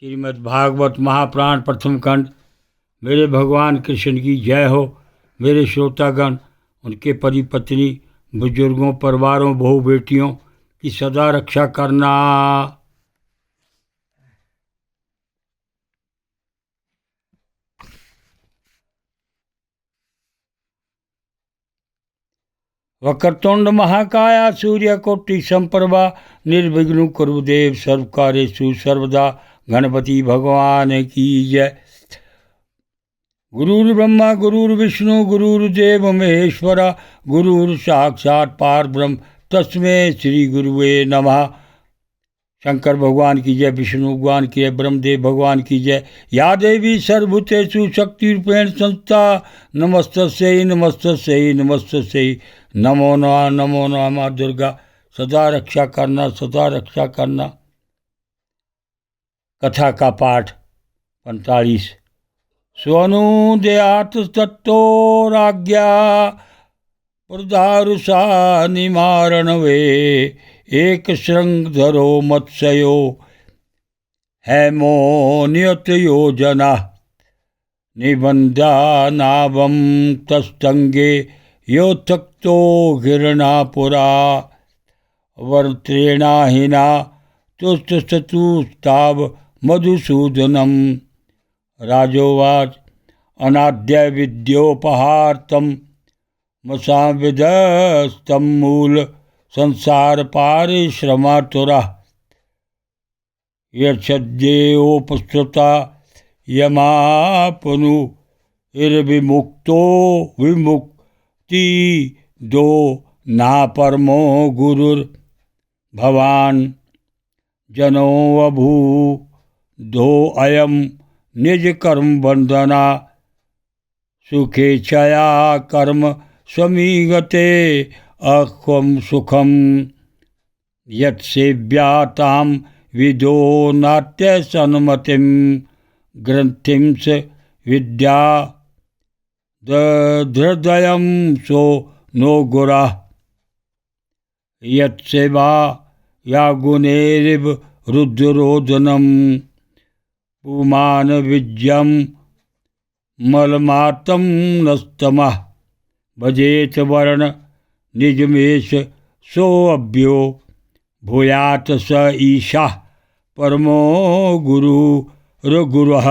श्रीमद् भागवत महापुराण प्रथम खंड। मेरे भगवान कृष्ण की जय हो। मेरे श्रोतागण, उनके पति पत्नी, बुजुर्गों, परिवारों, बहू बेटियों की सदा रक्षा करना। वक्रतुंड महाकाया सूर्यकोटि संप्रभा निर्विघ्न कुरुदेव सर्वकार्येषु सर्वदा। गणपति भगवान की जय। गुरुर्ब्रह्मा गुरुर्विष्णु गुरुर्देव महेश्वरा गुरुर साक्षात् परब्रह्म तस्मै श्री गुरुवे नमः। शंकर भगवान की जय, विष्णु भगवान की जय, ब्रह्मदेव भगवान की जय। या देवी सर्वभूतेषु शक्तिरूपेण संस्था नमस्तस्यै नमस्तस्यै नमस्तस्यै। नमो नमः नमो नमः। माँ दुर्गा सदा रक्षा करना, सदा रक्षा करना। कथा का पाठ 45। स्वनुदयात तत्तोराज्ञा प्रदारुषा निमारणवे एक श्रृंगधरो मत्स्यो हेमो नियत योजना निबंधा नाभं तस्तंगे योथक्तो हिरणापुरा वर्त्रेणाहिना तुष्टचतुस्ताव मधुसूदनम। राजोवाच अनाद्य विद्योपहार्तम मसाविदस्तम मूल संसार पारिश्रमातुरा यद्योपस्थिता यमापनु इर्विमुक्तो विमुक्ति दो ना परमो गुरुर भवान जनो अभू दो अयम निज कर्म बंधना सुखेच्छया कर्म स्वमीगते अखम सुखम यत्सेव्यातां विदो नाट्य सन्मतिम ग्रंथिंस विद्या दृदयम सो नो गुरा यत्सेवा या गुणेरिव रुद्रोदनम पुमान विज्यम मलमातम नस्तमः भजेत वर्ण निजमेश सोऽभ्यो भूयात स ईशा परमो गुरुर्गुरुः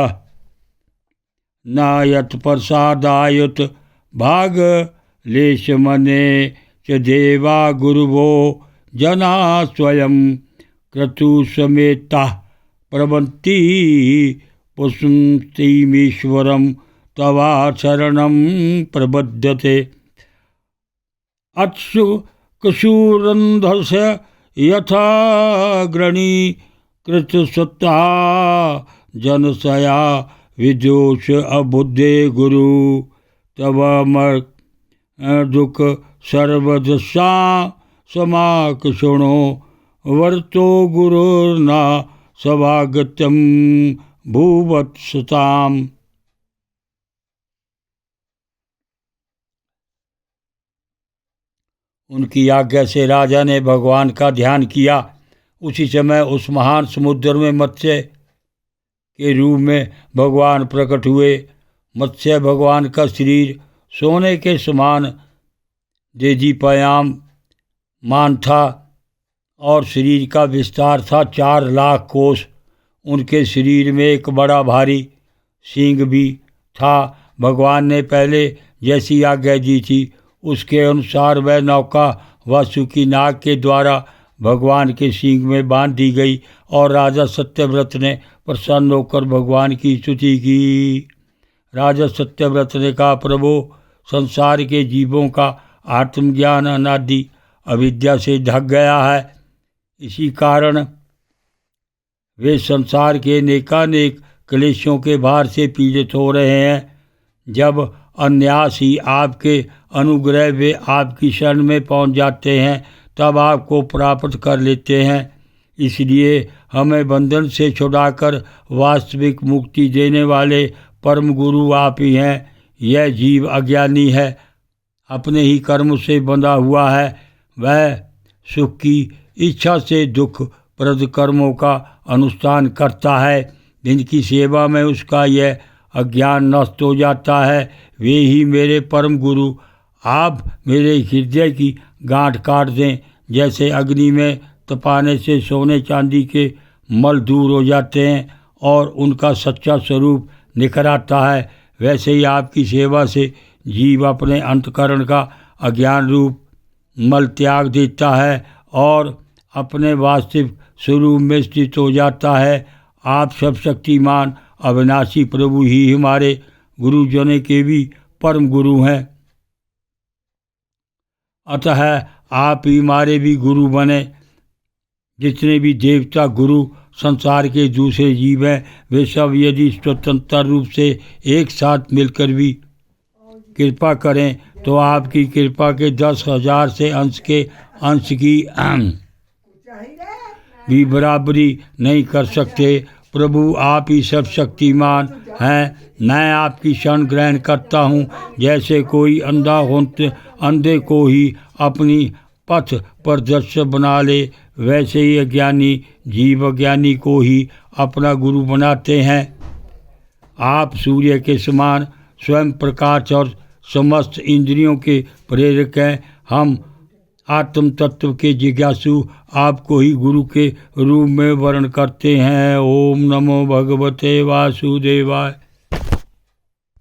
न यत्प्रसादायुत भाग लेशमने च देवा गुरुवो जना स्वयं क्रतुसमेता प्रवन्ति पुष्टिमीश्वरं तवाचरणं प्रबध्यते। अत्सु कशूरन्धस्य यथा ग्रणी कृतसत्ता जनसया विदोष अबुद्धे गुरु तव दुख सर्वदशा समाकषणो वर्तो गुरुर्ना सवागतम भूवत्सताम। उनकी आज्ञा से राजा ने भगवान का ध्यान किया। उसी समय उस महान समुद्र में मत्स्य के रूप में भगवान प्रकट हुए। मत्स्य भगवान का शरीर सोने के समान देदीप्यमान मान था और शरीर का विस्तार था 4 लाख कोस। उनके शरीर में एक बड़ा भारी सींग भी था। भगवान ने पहले जैसी आज्ञा दी थी उसके अनुसार वह नौका वासुकी नाग के द्वारा भगवान के सींग में बांध दी गई और राजा सत्यव्रत ने प्रसन्न होकर भगवान की स्तुति की। राजा सत्यव्रत ने कहा, प्रभु, संसार के जीवों का आत्मज्ञान अनादि अविद्या से ढक गया है। इसी कारण वे संसार के नेकानेक क्लेशों के भार से पीड़ित हो रहे हैं। जब अनायास ही आपके अनुग्रह वे आपकी शरण में पहुंच जाते हैं तब आपको प्राप्त कर लेते हैं। इसलिए हमें बंधन से छुड़ाकर वास्तविक मुक्ति देने वाले परम गुरु आप ही हैं। यह जीव अज्ञानी है, अपने ही कर्म से बंधा हुआ है। वह सुख की इच्छा से दुख प्रद कर्मों का अनुष्ठान करता है। जिनकी सेवा में उसका यह अज्ञान नष्ट हो जाता है, वे ही मेरे परम गुरु। आप मेरे हृदय की गांठ काट दें। जैसे अग्नि में तपाने से सोने चांदी के मल दूर हो जाते हैं और उनका सच्चा स्वरूप निखर आता है, वैसे ही आपकी सेवा से जीव अपने अंतकरण का अज्ञान रूप मल त्याग देता है और अपने वास्तविक स्वरूप में स्थित हो जाता है। आप सब शक्तिमान अविनाशी प्रभु ही हमारे गुरुजनों के भी परम गुरु हैं। अतः आप ही हमारे भी गुरु बने। जितने भी देवता गुरु संसार के दूसरे जीव हैं, वे सब यदि स्वतंत्र रूप से एक साथ मिलकर भी कृपा करें तो आपकी कृपा के 10,000 से अंश की भी बराबरी नहीं कर सकते। प्रभु आप ही सब शक्तिमान हैं। मैं आपकी शरण ग्रहण करता हूँ। जैसे कोई अंधे को ही अपनी पथ प्रदर्शक बना ले, वैसे ही अज्ञानी जीव अज्ञानी को ही अपना गुरु बनाते हैं। आप सूर्य के समान स्वयं प्रकाश और समस्त इंद्रियों के प्रेरक हैं। हम आत्म तत्व के जिज्ञासु आपको ही गुरु के रूप में वर्ण करते हैं। ओम नमो भगवते वासुदेवाय।